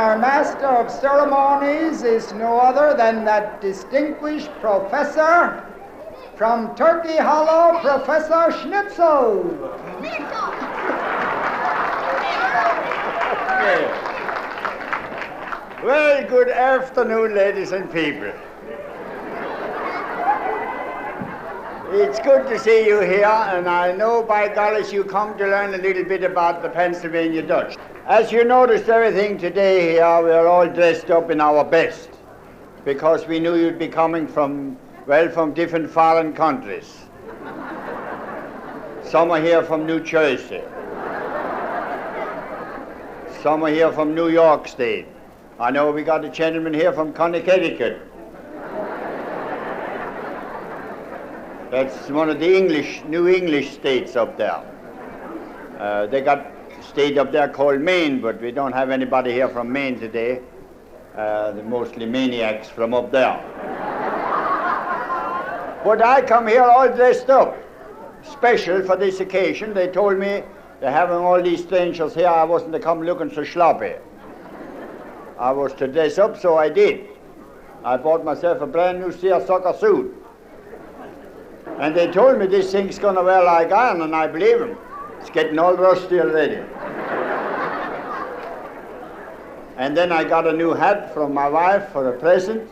Our Master of Ceremonies is no other than that distinguished professor from Turkey Hollow, Professor Schnitzel. Okay. Well, good afternoon, ladies and people. It's good to see you here, and I know by golly you come to learn a little bit about the Pennsylvania Dutch. As you noticed everything today here, we are all dressed up in our best, because we knew you'd be coming from different foreign countries. Some are here from New Jersey. Some are here from New York State. I know we got a gentleman here from Connecticut. That's one of the New English states up there. They got a state up there called Maine, but we don't have anybody here from Maine today. They're mostly maniacs from up there. But I come here all dressed up, special for this occasion. They told me they're having all these strangers here, I wasn't to come looking so sloppy. I was to dress up, so I did. I bought myself a brand new seersucker suit. And they told me this thing's gonna wear like iron, and I believe them. It's getting all rusty already. And then I got a new hat from my wife for a present.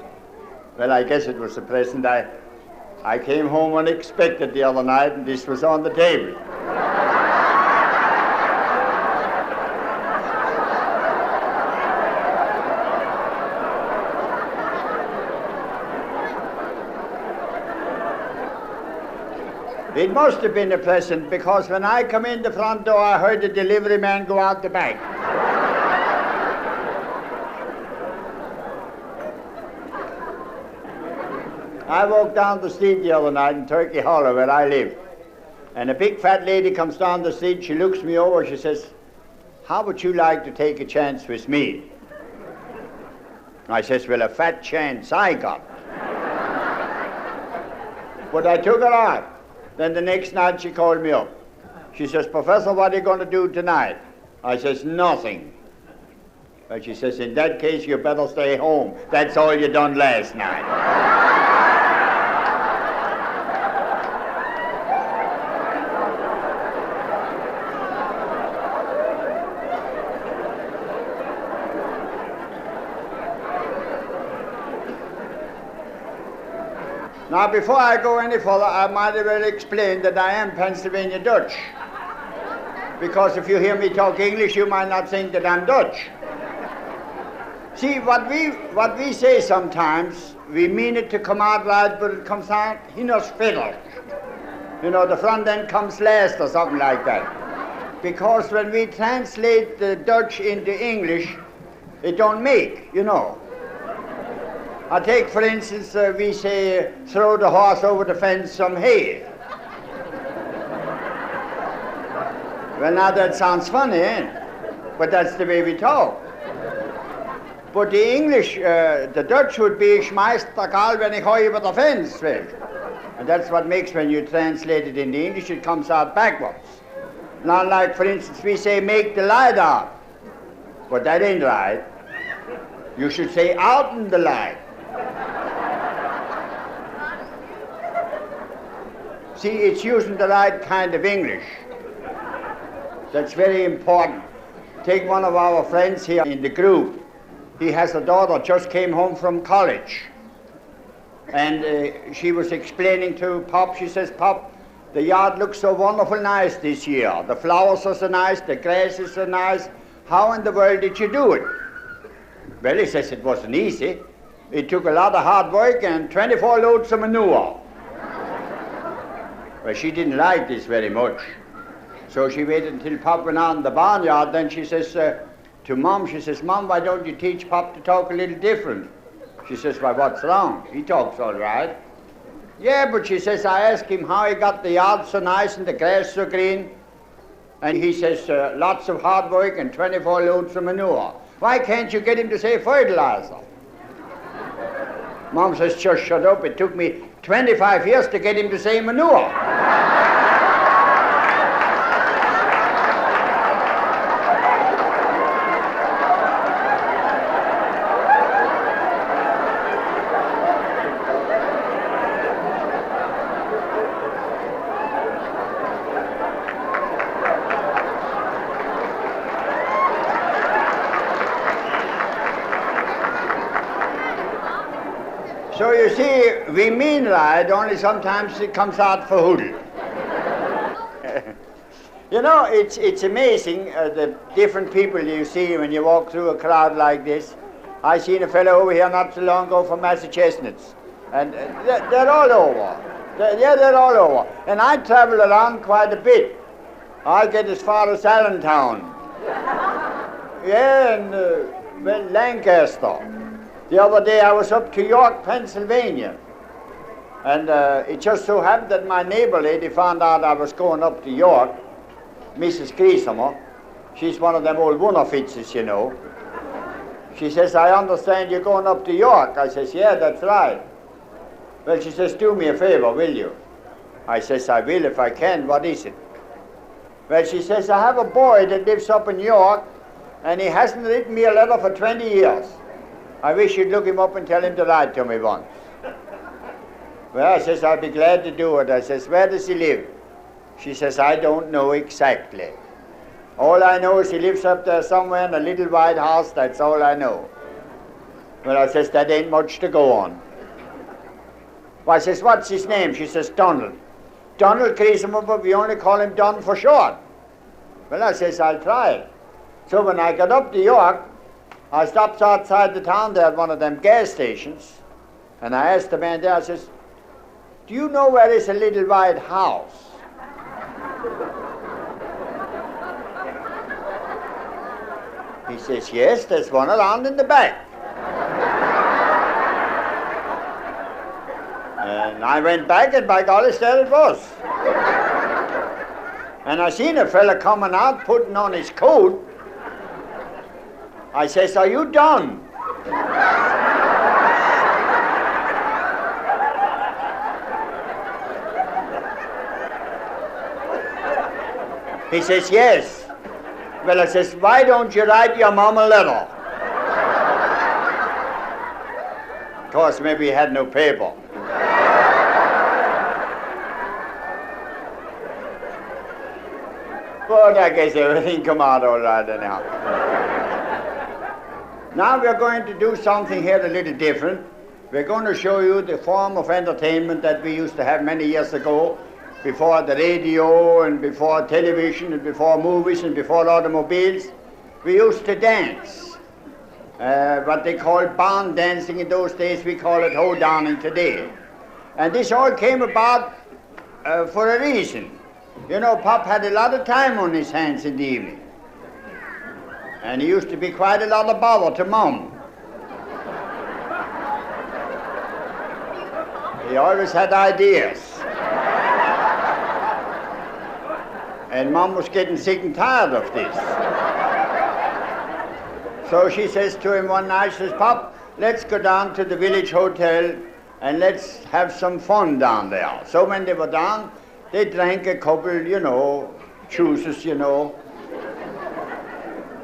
Well, I guess it was a present. I came home unexpected the other night, and this was on the table. It must have been a present, because when I come in the front door, I heard the delivery man go out the back. I walked down the street the other night in Turkey Hollow, where I live, and a big fat lady comes down the street. She looks me over, she says, "How would you like to take a chance with me?" I says, "Well, a fat chance I got." But I took her out. Then the next night she called me up. She says, "Professor, what are you going to do tonight?" I says, "Nothing." But she says, "In that case, you better stay home. That's all you done last night." Now, before I go any further, I might as well explain that I am Pennsylvania Dutch. Because if you hear me talk English, you might not think that I'm Dutch. See, what we say sometimes, we mean it to come out right, but it comes out hinner's fiddle. You know, the front end comes last or something like that. Because when we translate the Dutch into English, it don't make, you know. I take, for instance, we say, throw the horse over the fence some hay. Well, now that sounds funny, eh? But that's the way we talk. But the English, the Dutch would be, schmeißt der Karl, wenn ich heu über der Fence will. And that's what makes, when you translate it into English, it comes out backwards. Now, like, for instance, we say, make the light out. But that ain't right. You should say, out in the light. See, it's using the right kind of English. That's very important. Take one of our friends here in the group. He has a daughter, just came home from college. And she was explaining to Pop, she says, "Pop, the yard looks so wonderful nice this year. The flowers are so nice, the grass is so nice. How in the world did you do it?" Well, he says it wasn't easy. It took a lot of hard work and 24 loads of manure. Well, she didn't like this very much. So she waited until Pop went out in the barnyard. Then she says to Mom, she says, "Mom, why don't you teach Pop to talk a little different?" She says, "Why, what's wrong? He talks all right." "Yeah, but," she says, "I asked him how he got the yard so nice and the grass so green. And he says, lots of hard work and 24 loads of manure. Why can't you get him to say fertilizer?" Mom says, "Just shut up. It took me 25 years to get him to say manure." So you see, we mean right, only sometimes it comes out for hoodle. You know, it's amazing the different people you see when you walk through a crowd like this. I seen a fellow over here not too long ago from Massachusetts, and they're all over. They're all over. And I travel around quite a bit. I get as far as Allentown. Yeah, and well, Lancaster. The other day I was up to York, Pennsylvania. And it just so happened that my neighbor lady found out I was going up to York, Mrs. Griesemer. She's one of them old Wunderfitzes, you know. She says, I understand you're going up to York. I says, yeah, that's right. Well, she says, do me a favor, will you? I says, I will if I can. What is it? Well, she says, I have a boy that lives up in York, and he hasn't written me a letter for 20 years. I wish you'd look him up and tell him to write to me once. Well, I says, I'll be glad to do it. I says, where does he live? She says, I don't know exactly. All I know is he lives up there somewhere in a little white house. That's all I know. Well, I says, that ain't much to go on. Well, I says, what's his name? She says, Donald. Donald Griesemer, but we only call him Don for short. Well, I says, I'll try it. So when I got up to York, I stopped outside the town there at one of them gas stations, and I asked the man there, I says, do you know where is a little white house? He says, yes, there's one around in the back. And I went back, and by golly, there it was. And I seen a fella coming out, putting on his coat. I says, are you done? He says, yes. Well, I says, why don't you write your mom a letter? Of course, maybe he had no paper. But I guess everything come out all right anyhow. Now we're going to do something here a little different. We're going to show you the form of entertainment that we used to have many years ago, before the radio and before television and before movies and before automobiles. We used to dance. What they called barn dancing in those days, we call it hoedowning today. And this all came about for a reason. You know, Pop had a lot of time on his hands in the evening. And he used to be quite a lot of bother to Mom. He always had ideas. And Mom was getting sick and tired of this. So she says to him one night, she says, Pop, let's go down to the village hotel and let's have some fun down there. So when they were down, they drank a couple, you know, juices, you know.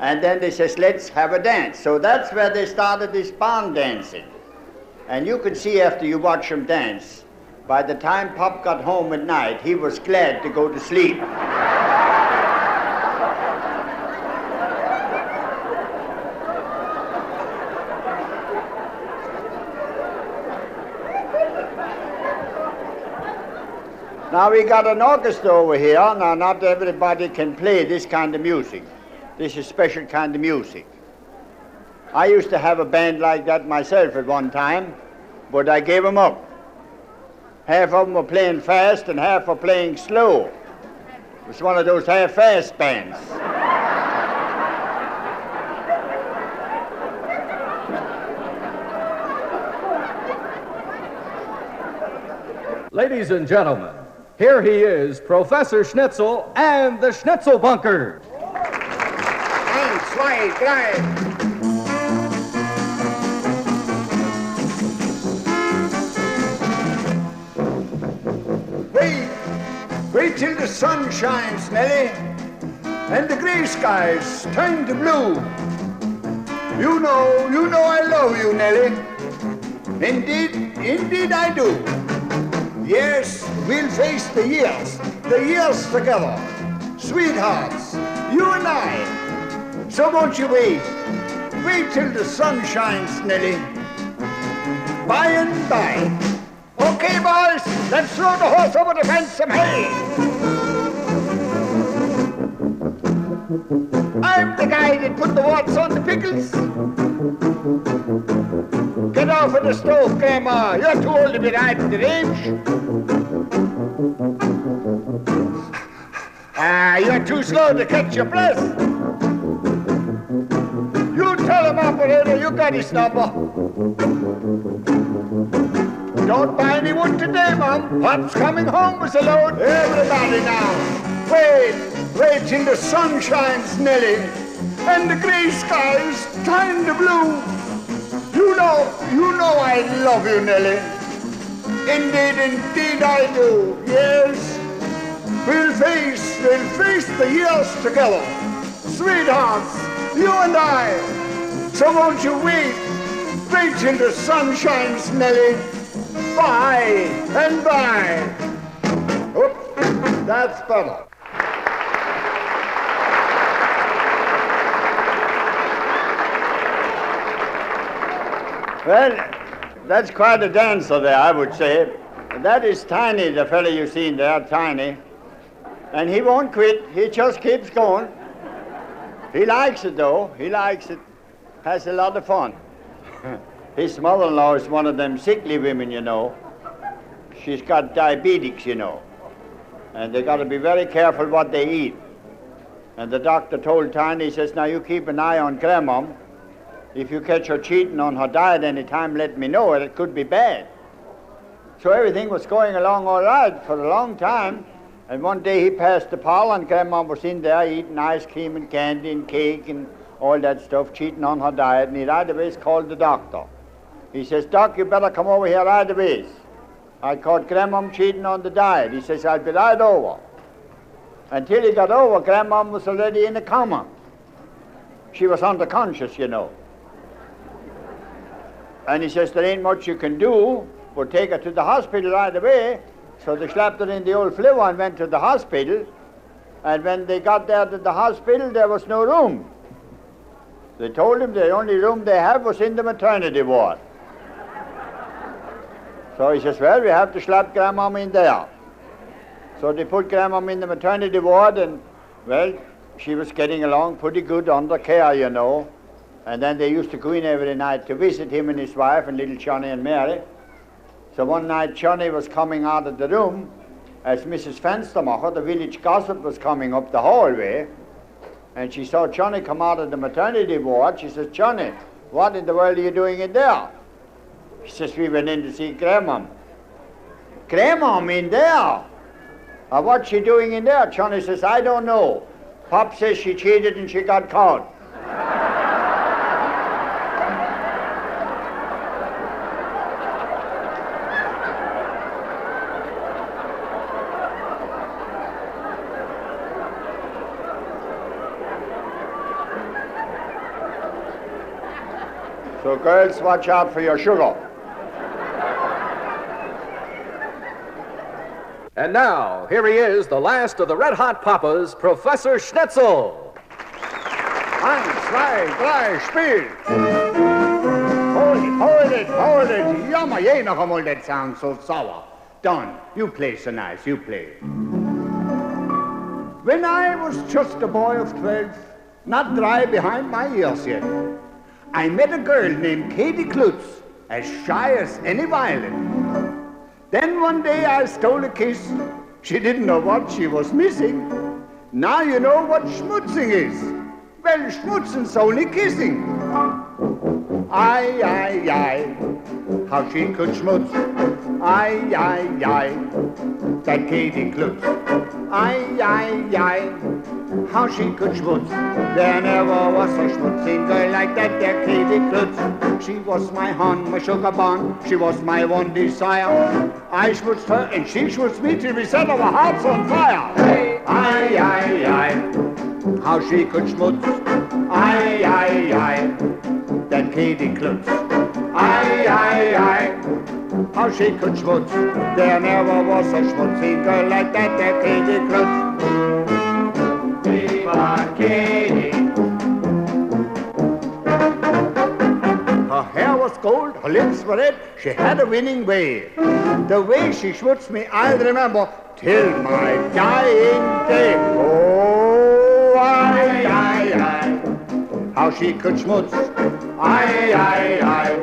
And then they says, let's have a dance. So that's where they started this barn dancing. And you could see after you watch them dance, by the time Pop got home at night, he was glad to go to sleep. Now we got an orchestra over here. Now not everybody can play this kind of music. This is special kind of music. I used to have a band like that myself at one time, but I gave them up. Half of them were playing fast and half were playing slow. It was one of those half-fast bands. Ladies and gentlemen, here he is, Professor Schnitzel and the Schnitzel Bunker. 1, 2, 3. Wait till the sun shines, Nellie, and the gray skies turn to blue. You know I love you, Nellie. Indeed I do. Yes, we'll face the years together. Sweethearts, you and I. So won't you wait till the sun shines, Nellie. by and by. Okay, boys, let's throw the horse over the fence some hay. I'm the guy that put the warts on the pickles. Get off of the stove, Grandma. You're too old to be riding the range. You're too slow to catch your breath. You tell him, operator, you got his number. Don't buy any wood today, Mom. Pop's coming home with a load. Everybody now. Wait till the sun shines, Nellie, and the gray skies turn to blue. You know I love you, Nellie. Indeed I do. Yes. We'll face the years together. Sweethearts, you and I. So won't you wait till the sun shines, Nellie. Bye and bye. Oops, that's better. Well, that's quite a dancer there, I would say. That is Tiny, the fellow you've seen there, Tiny. And he won't quit. He just keeps going. He likes it, though. He likes it. Has a lot of fun. His mother-in-law is one of them sickly women, you know. She's got diabetics, you know. And they got to be very careful what they eat. And the doctor told Tiny, he says, now you keep an eye on Grandma. If you catch her cheating on her diet any time, let me know. It could be bad. So everything was going along all right for a long time. And one day he passed the parlor and Grandma was in there eating ice cream and candy and cake and all that stuff, cheating on her diet. And he right away called the doctor. He says, Doc, you better come over here right away. I caught Grandma cheating on the diet. He says, I'll be right over. Until he got over, Grandma was already in a coma. She was underconscious, you know. And he says, there ain't much you can do, but take her to the hospital right away. So they slapped her in the old flivver and went to the hospital. And when they got there to the hospital, there was no room. They told him the only room they have was in the maternity ward. So he says, well, we have to slap Grandma in there. So they put Grandma in the maternity ward, and, well, she was getting along pretty good under care, you know. And then they used to go in every night to visit him and his wife and little Johnny and Mary. So one night Johnny was coming out of the room as Mrs. Fenstermacher, the village gossip, was coming up the hallway. And she saw Johnny come out of the maternity ward. She says, Johnny, what in the world are you doing in there? He says, we went in to see Grandma. Grandma in there? What's she doing in there? Johnny says, I don't know. Pop says she cheated and she got caught. So girls, watch out for your sugar. And now, here he is, the last of the Red Hot Papas, Professor Schnitzel. 1, 2, 3, spiel. Hold it. Jammer, je noch einmal, that sounds so sour. Done. You play so nice, you play. When I was just a boy of 12, not dry behind my ears yet, I met a girl named Katy Klutz, as shy as any violet. Then one day I stole a kiss. She didn't know what she was missing. Now you know what schmutzing is. Well, schmutzing's only kissing. Ay, how she could schmutz. Ay, that Katy Klutz. Ay, how she could schmutz. There never was a schmutzing girl like that there Katy Klutz. She was my hon, my sugar bun. She was my one desire. I schmutzed her and she schmutzed me till we set our hearts on fire. Ay, how she could schmutz. Ay, that Katy Klutz. Ay, how she could schmutz. There never was a schmutzing girl like that there Katy Klutz. Viva Katy. Her hair was gold, her lips for it. She had a winning way. The way she schmutzed me, I'll remember till my dying day. Oh, aye, aye, aye, how she could schmutz. Aye, aye, aye,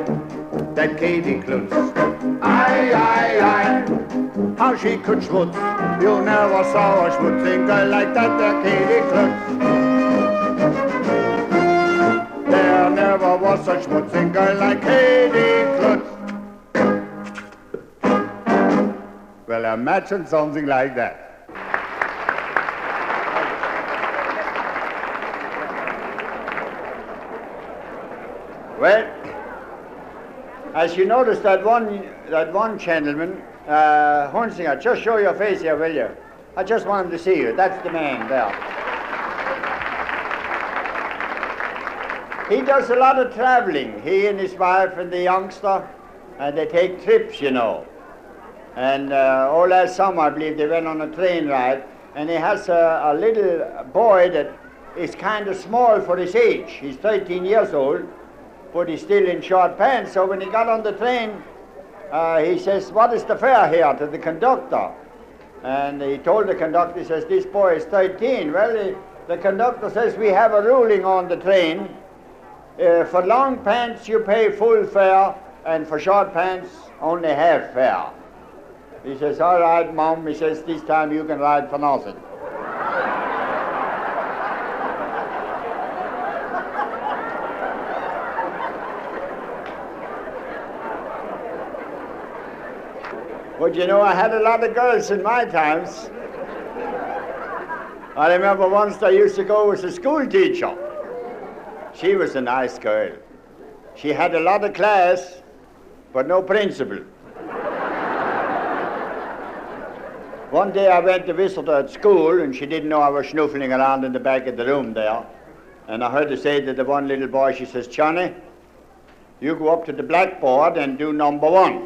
that Katy Klutz. Aye, aye, aye, how she could schmutz. You never saw a schmutzing girl like that, Katy Klutz. There never was such schmutzing girl like Katy Klutz. Well, imagine something like that. Well, as you notice that one gentleman, Hunsinger, just show your face here, will you? I just want him to see you. That's the man there. He does a lot of traveling. He and his wife and the youngster, and they take trips, you know. And all last summer, I believe, they went on a train ride, and he has a little boy that is kind of small for his age. He's 13 years old, but he's still in short pants. So when he got on the train, he says, "What is the fare here?" to the conductor. And he told the conductor, he says, "This boy is 13. Well, the conductor says, "We have a ruling on the train. For long pants, you pay full fare, and for short pants, only half fare." He says, "All right, Mom," he says, "this time you can ride for nothing." But you know, I had a lot of girls in my times. I remember once I used to go with a school teacher. She was a nice girl. She had a lot of class, but no principal. One day I went to visit her at school, and she didn't know I was snuffling around in the back of the room there. And I heard her say to the one little boy, she says, "Johnny, you go up to the blackboard and do number 1.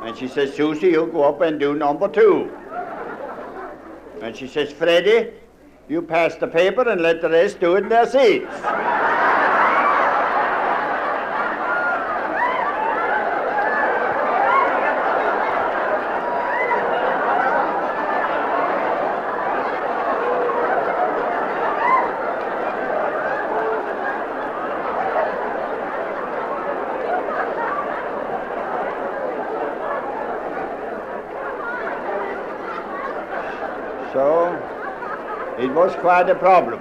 And she says, "Susie, you go up and do number 2. And she says, "Freddie, you pass the paper and let the rest do it in their seats." So it was quite a problem.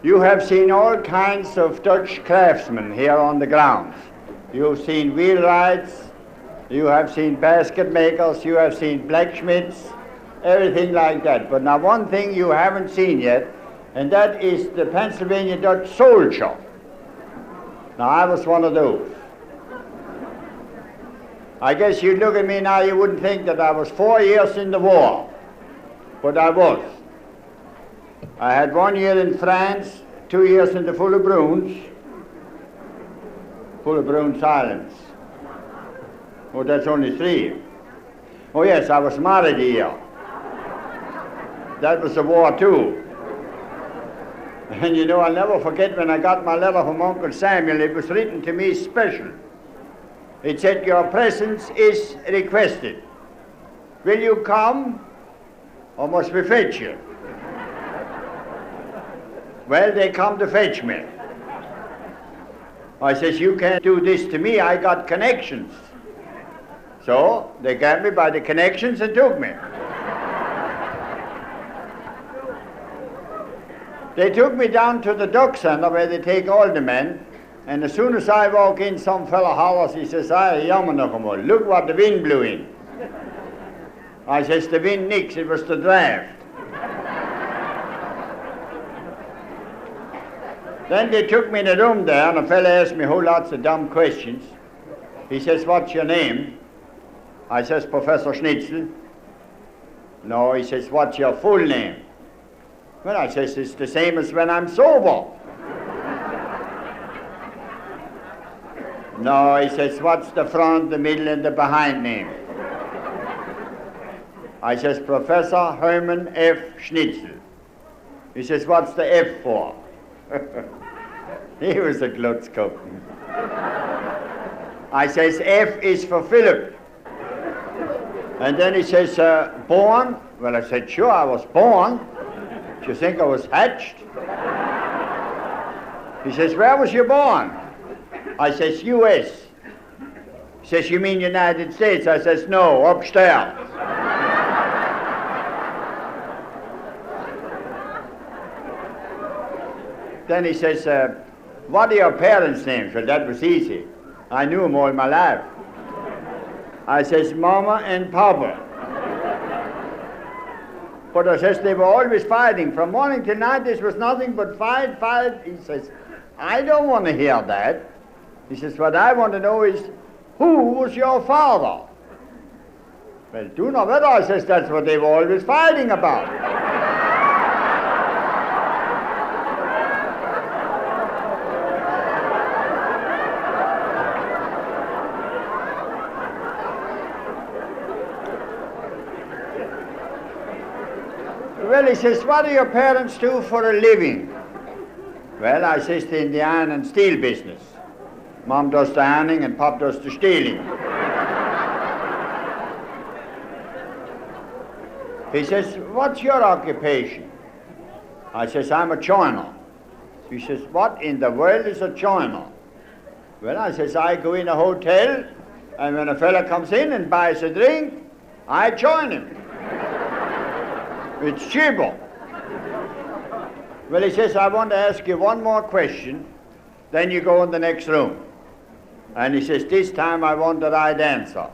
You have seen all kinds of Dutch craftsmen here on the grounds. You've seen wheelwrights, you have seen basket makers, you have seen blacksmiths, everything like that. But now one thing you haven't seen yet, and that is the Pennsylvania Dutch soldier. Now I was one of those. I guess you'd look at me now, you wouldn't think that I was 4 years in the war, but I was. I had 1 year in France, 2 years in the Full of Bruins Islands. Oh, that's only 3. Oh yes, I was married a year. That was the war too. And you know, I'll never forget when I got my letter from Uncle Samuel. It was written to me special. It said, "Your presence is requested. Will you come, or must we fetch you?" Well, they come to fetch me. I says, "You can't do this to me, I got connections." So they got me by the connections and took me. They took me down to the dock center where they take all the men, and as soon as I walk in, some fella hollers, he says, "Aye, jammer nog eenmaal, look what the wind blew in." I says, "The wind nix, it was the draft." Then they took me in a room there, and a fella asked me whole lots of dumb questions. He says, "What's your name?" I says, "Professor Schnitzel." "No," he says, "What's your full name?" Well, I says, "It's the same as when I'm sober." "No," he says, "what's the front, the middle, and the behind name?" I says, Professor Herman F. Schnitzel. He says, what's the F for? He was a Klutz captain. I says, F is for Philip. And then he says, born? Well, I said, sure, I was born. Do you think I was hatched? He says, where was you born? I says, U.S. He says, you mean United States? I says, no, upstairs. Then he says, what are your parents' names? Well, that was easy. I knew them all my life. I says, Mama and Papa. But I says, they were always fighting. From morning to night, this was nothing but fight, fight. He says, I don't want to hear that. He says, what I want to know is, who was your father? Well, do not matter. I says, that's what they were always fighting about. Well, he says, what do your parents do for a living? Well, I says, they're in the iron and steel business. Mom does the ironing and Pop does the stealing. He says, what's your occupation? I says, I'm a joiner. He says, what in the world is a joiner? Well, I says, I go in a hotel, and when a fella comes in and buys a drink, I join him. It's cheaper. Well, he says, I want to ask you one more question, then you go in the next room. And he says, this time I want the right answer.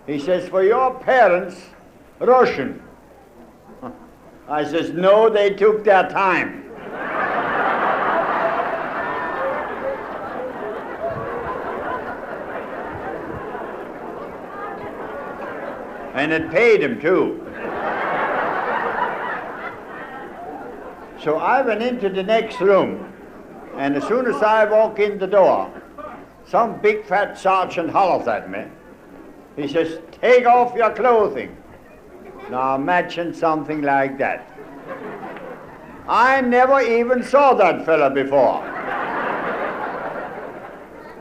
He says, for your parents, Russian. I says, no, they took their time. And it paid him too. So I went into the next room, and as soon as I walk in the door, some big fat sergeant hollers at me. He says, take off your clothing. Now imagine something like that. I never even saw that fella before.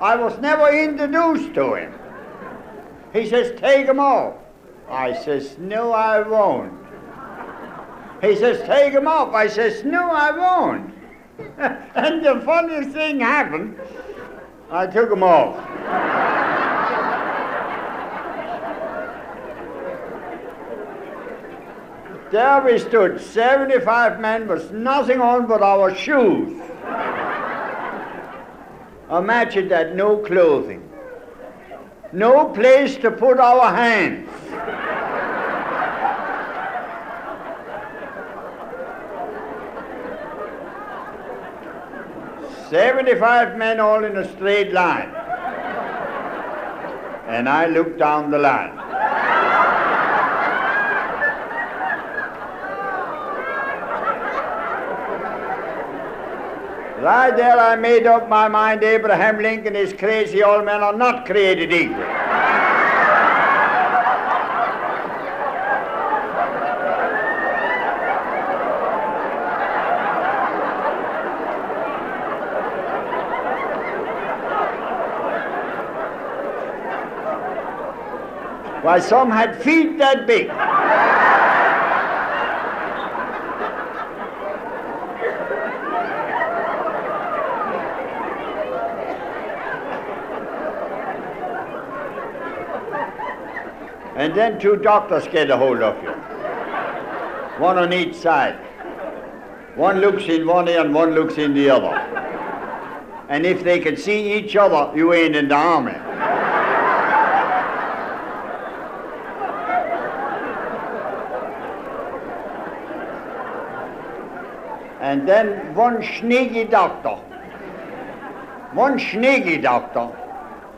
I was never introduced to him. He says, take him off. I says, no, I won't. He says, take him off. I says, no, I won't. And the funniest thing happened, I took him off. There we stood, 75 men with nothing on but our shoes. Imagine that, no clothing. No place to put our hands. "75 men all in a straight line." And I looked down the line. Right there I made up my mind Abraham Lincoln is crazy, all men are not created equal. Why, some had feet that big. And then two doctors get a hold of you, one on each side. One looks in one ear and one looks in the other. And if they can see each other, you ain't in the army. And then one sneaky doctor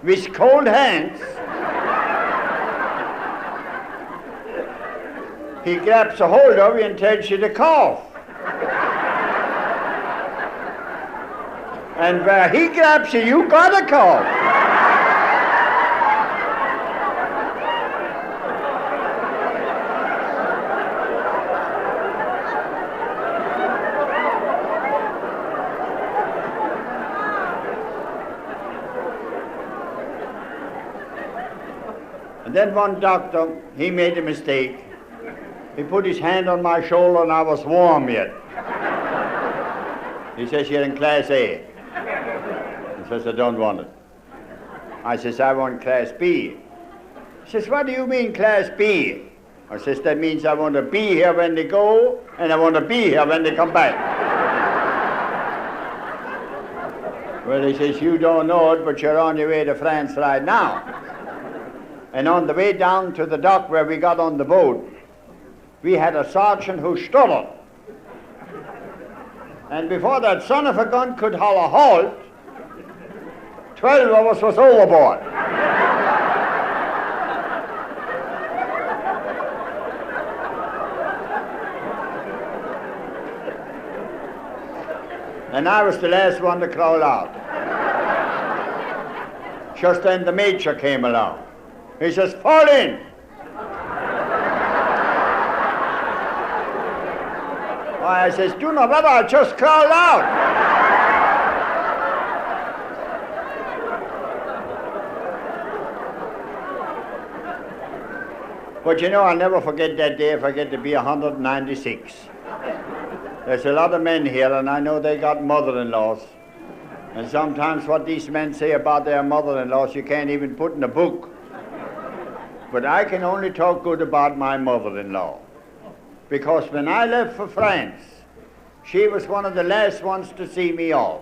with cold hands, he grabs a hold of you and tells you to cough. And where he grabs you, you gotta cough. And then one doctor, he made a mistake. He put his hand on my shoulder and I was warm yet. He says, you're in class A. He says, I don't want it. I says, I want class B. He says, what do you mean class B? I says, that means I want to be here when they go and I want to be here when they come back. Well, he says, you don't know it, but you're on your way to France right now. And on the way down to the dock where we got on the boat, we had a sergeant who stuttered. And before that son of a gun could holler halt, 12 of us was overboard. And I was the last one to crawl out. Just then the major came along. He says, fall in. I says, do not bother, I just crawled out. But you know, I'll never forget that day if I get to be 196. There's a lot of men here, and I know they got mother-in-laws. And sometimes what these men say about their mother-in-laws, you can't even put in a book. But I can only talk good about my mother-in-law. Because when I left for France, she was one of the last ones to see me off.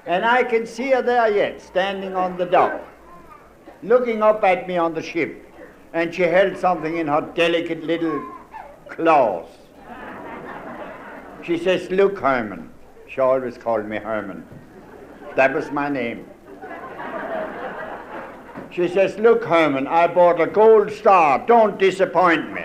And I can see her there yet, standing on the dock, looking up at me on the ship. And she held something in her delicate little claws. She says, look, Herman. She always called me Herman. That was my name. She says, look, Herman, I bought a gold star. Don't disappoint me.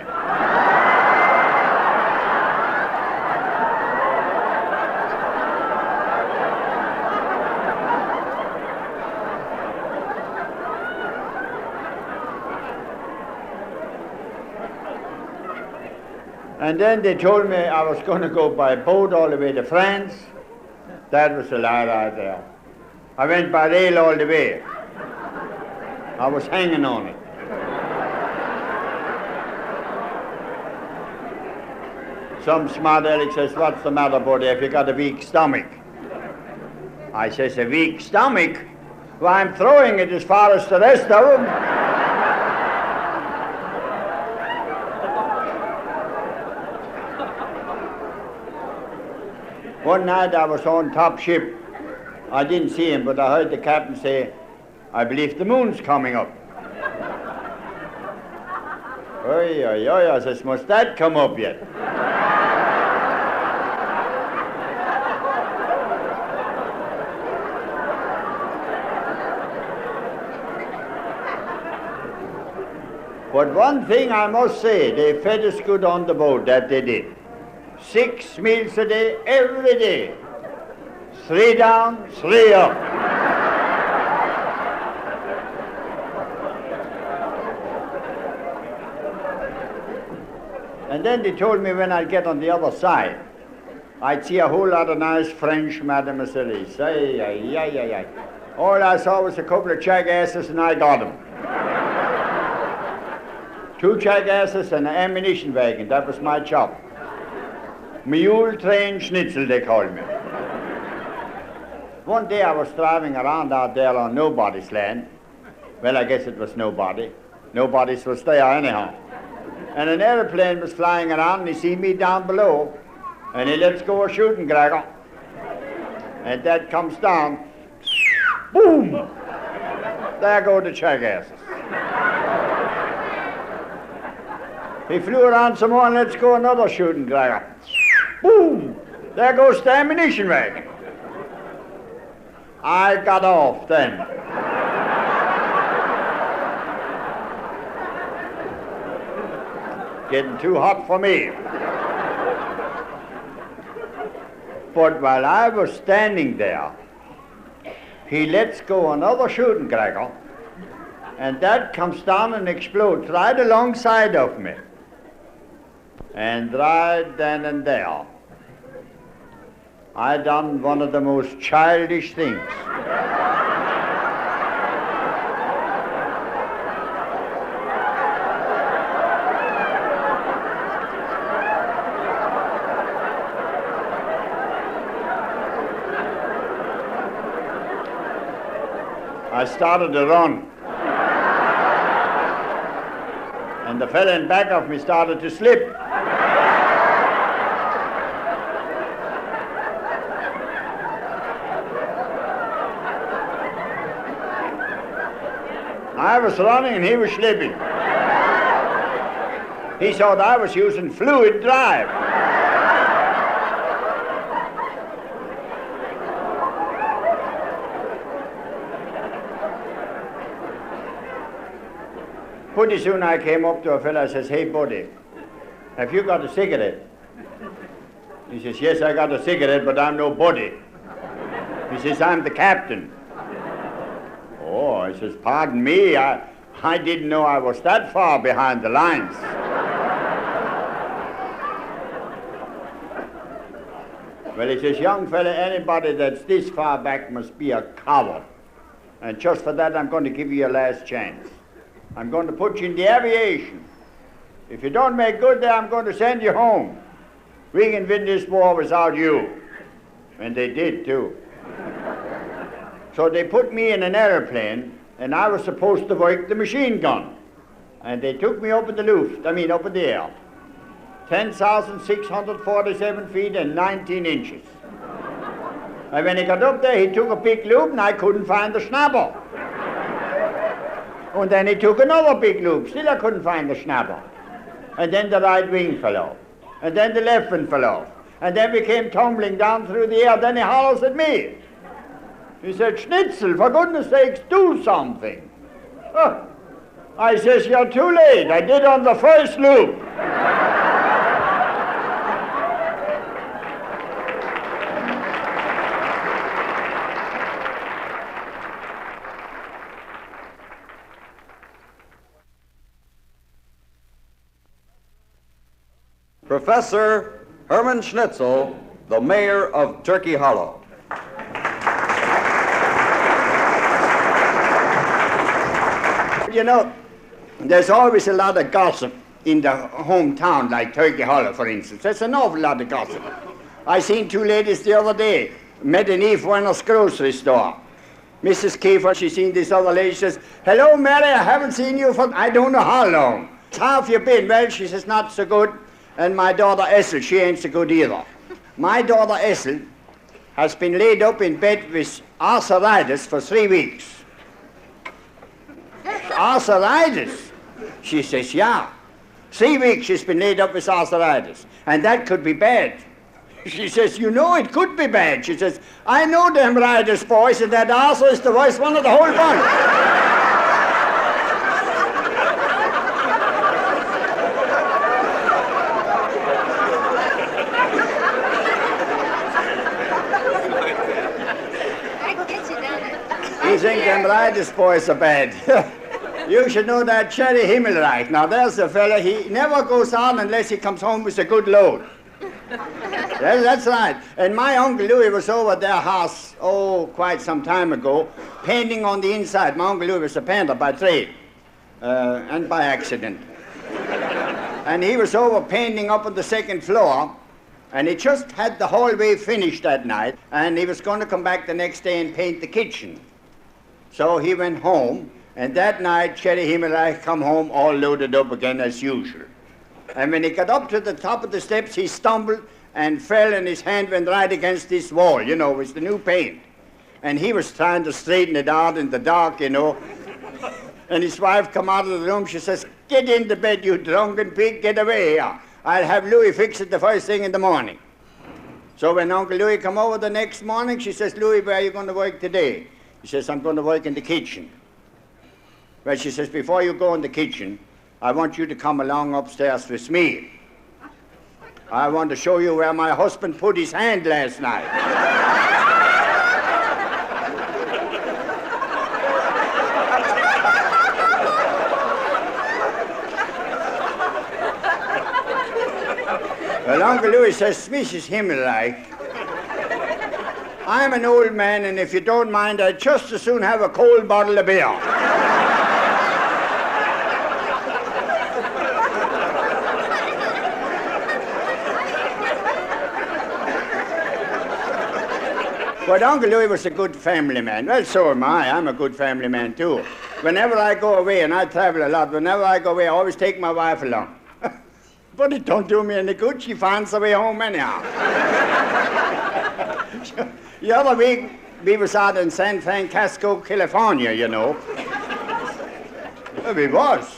And then they told me I was going to go by boat all the way to France. That was a lie right there. I went by rail all the way. I was hanging on it. Some smart aleck says, what's the matter, buddy, if you got a weak stomach? I says, a weak stomach? Well, I'm throwing it as far as the rest of them. One night I was on top ship. I didn't see him, but I heard the captain say, I believe the moon's coming up. Oi, oi, oi, I says, must that come up yet? But one thing I must say, they fed us good on the boat, that they did. 6 meals a day, every day. 3 down, 3 up. And then they told me when I'd get on the other side, I'd see a whole lot of nice French mademoiselles. Ay, ay, ay, ay, ay. All I saw was a couple of jackasses and I got them. 2 jackasses and an ammunition wagon, that was my job. Mule train Schnitzel, they called me. One day I was driving around out there on nobody's land. Well, I guess it was nobody. Nobody's was there anyhow. And an airplane was flying around and he seen me down below. And he lets go a shooting cracker. And that comes down. Boom! There go the jackasses. He flew around some more and lets go another shooting cracker. Boom! There goes the ammunition wagon. I got off then. Getting too hot for me. But while I was standing there, he lets go another shooting cracker, and that comes down and explodes right alongside of me. And right then and there, I done one of the most childish things. started to run. And the fella in back of me started to slip. I was running and he was slipping. He thought I was using fluid drive. Pretty soon I came up to a fella and says, "Hey buddy, have you got a cigarette?" He says, "Yes, I got a cigarette, but I'm no buddy." He says, "I'm the captain." Oh, I says, "Pardon me, I didn't know I was that far behind the lines." Well, he says, "Young fella, anybody that's this far back must be a coward. And just for that, I'm going to give you your last chance. I'm going to put you in the aviation. If you don't make good there, I'm going to send you home. We can win this war without you." And they did, too. So they put me in an airplane, and I was supposed to work the machine gun. And they took me up in the up in the air. 10,647 feet and 19 inches. And when he got up there, he took a big loop, and I couldn't find the schnapper. And then he took another big loop. Still I couldn't find the schnapper. And then the right wing fell off. And then the left one fell off. And then we came tumbling down through the air. Then he hollers at me. He said, "Schnitzel, for goodness sakes, do something." I says, "You're too late. I did on the first loop." Professor Herman Schnitzel, the mayor of Turkey Hollow. You know, there's always a lot of gossip in the hometown, like Turkey Hollow, for instance. There's an awful lot of gossip. I seen two ladies the other day, met in Eve Warner's grocery store. Mrs. Kiefer, she seen this other lady, she says, "Hello, Mary, I haven't seen you for I don't know how long. How have you been?" Well, she says, "Not so good." And my daughter Essel, she ain't so good either. My daughter Essel has been laid up in bed with arthritis for 3 weeks. Arthritis? She says, "Yeah. 3 weeks she's been laid up with arthritis. And that could be bad." She says, "You know it could be bad." She says, "I know them riders, boys, and that Arthur is the worst one of the whole bunch." You think them riders boys are bad. You should know that Cherry Himmelreich. Now there's a fella, he never goes on unless he comes home with a good load. Yes, that's right. And my Uncle Louis was over at their house, quite some time ago, painting on the inside. My Uncle Louis was a painter by trade and by accident. And he was over painting up on the second floor, and he just had the hallway finished that night, and he was going to come back the next day and paint the kitchen. So he went home, and that night Cherry Himmelreich come home all loaded up again as usual. And when he got up to the top of the steps, he stumbled and fell, and his hand went right against this wall, you know, with the new paint. And he was trying to straighten it out in the dark, you know. And his wife come out of the room, she says, "Get into bed, you drunken pig, get away here. I'll have Louis fix it the first thing in the morning." So when Uncle Louis come over the next morning, she says, "Louis, where are you going to work today?" He says, "I'm going to work in the kitchen." Well, she says, "Before you go in the kitchen, I want you to come along upstairs with me. I want to show you where my husband put his hand last night." Well, Uncle Louis says, "Mrs. Himmelreich, I'm an old man, and if you don't mind, I'd just as soon have a cold bottle of beer." But Uncle Louis was a good family man. Well, so am I. I'm a good family man, too. Whenever I go away, and I travel a lot, whenever I go away, I always take my wife along. But it don't do me any good. She finds her way home anyhow. The other week, we was out in San Francisco, California, you know. Well, we was.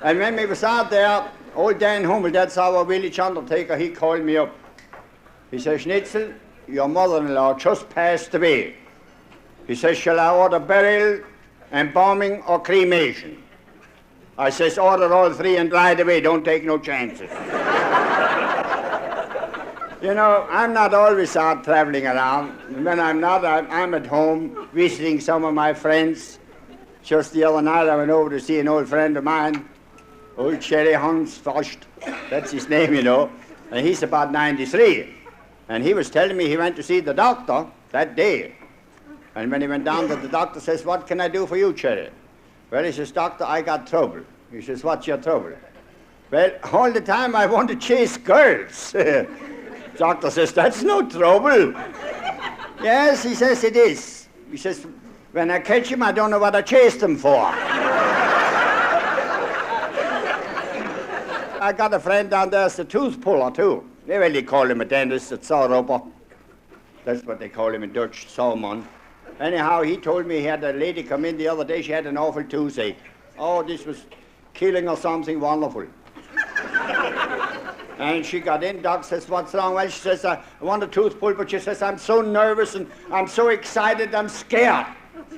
And when we was out there, old Dan Hummel, that's our village undertaker, he called me up. He says, Schnitzel, your mother-in-law just passed away. He says, shall I order burial, embalming, or cremation? I says, order all three and ride away, don't take no chances. You know, I'm not always out traveling around. When I'm not, I'm at home visiting some of my friends. Just the other night I went over to see an old friend of mine, old Cherry Hunsfrost, that's his name, you know, and he's about 93. And he was telling me he went to see the doctor that day. And when he went down to the doctor, says, what can I do for you, Cherry? Well, he says, doctor, I got trouble. He says, what's your trouble? Well, all the time I want to chase girls. Doctor says, that's no trouble. Yes, he says, it is. He says, when I catch him, I don't know what I chased him for. I got a friend down there as a tooth puller, too. They really call him a dentist, a sawrubber. That's what they call him in Dutch, sawman. Anyhow, he told me he had a lady come in the other day, she had an awful toothache. Oh, this was killing her something wonderful. And she got in, doc says, what's wrong? Well, she says, I want a tooth pulled, but she says, I'm so nervous and I'm so excited, I'm scared.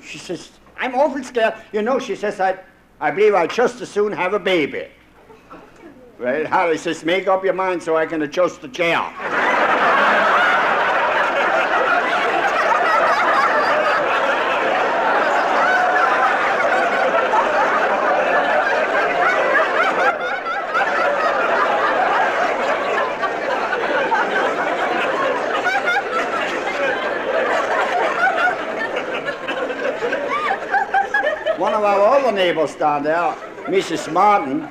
She says, I'm awful scared. You know, she says, I believe I'll just as soon have a baby. Well, Harry says, make up your mind so I can adjust the chair. One of our other neighbors down there, Mrs. Martin,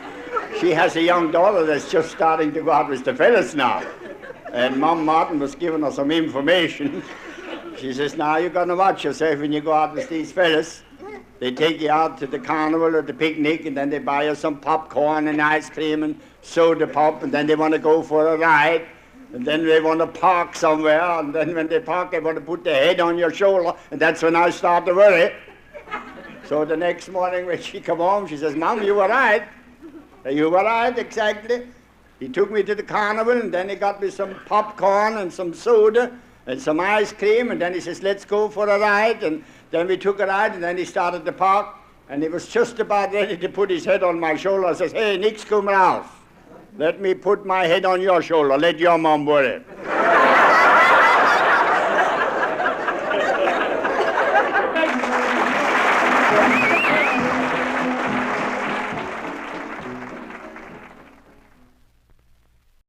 she has a young daughter that's just starting to go out with the fellas now. And Mom Martin was giving her some information. She says, now you're going to watch yourself when you go out with these fellas. They take you out to the carnival or the picnic, and then they buy you some popcorn and ice cream and soda pop, and then they want to go for a ride. And then they want to park somewhere, and then when they park, they want to put their head on your shoulder, and that's when I start to worry. So the next morning when she come home, she says, Mom, you were right. You were right, exactly. He took me to the carnival, and then he got me some popcorn and some soda and some ice cream, and then he says, let's go for a ride. And then we took a ride, and then he started to park, and he was just about ready to put his head on my shoulder. I says, hey, nix, come raus. Let me put my head on your shoulder. Let your mom worry.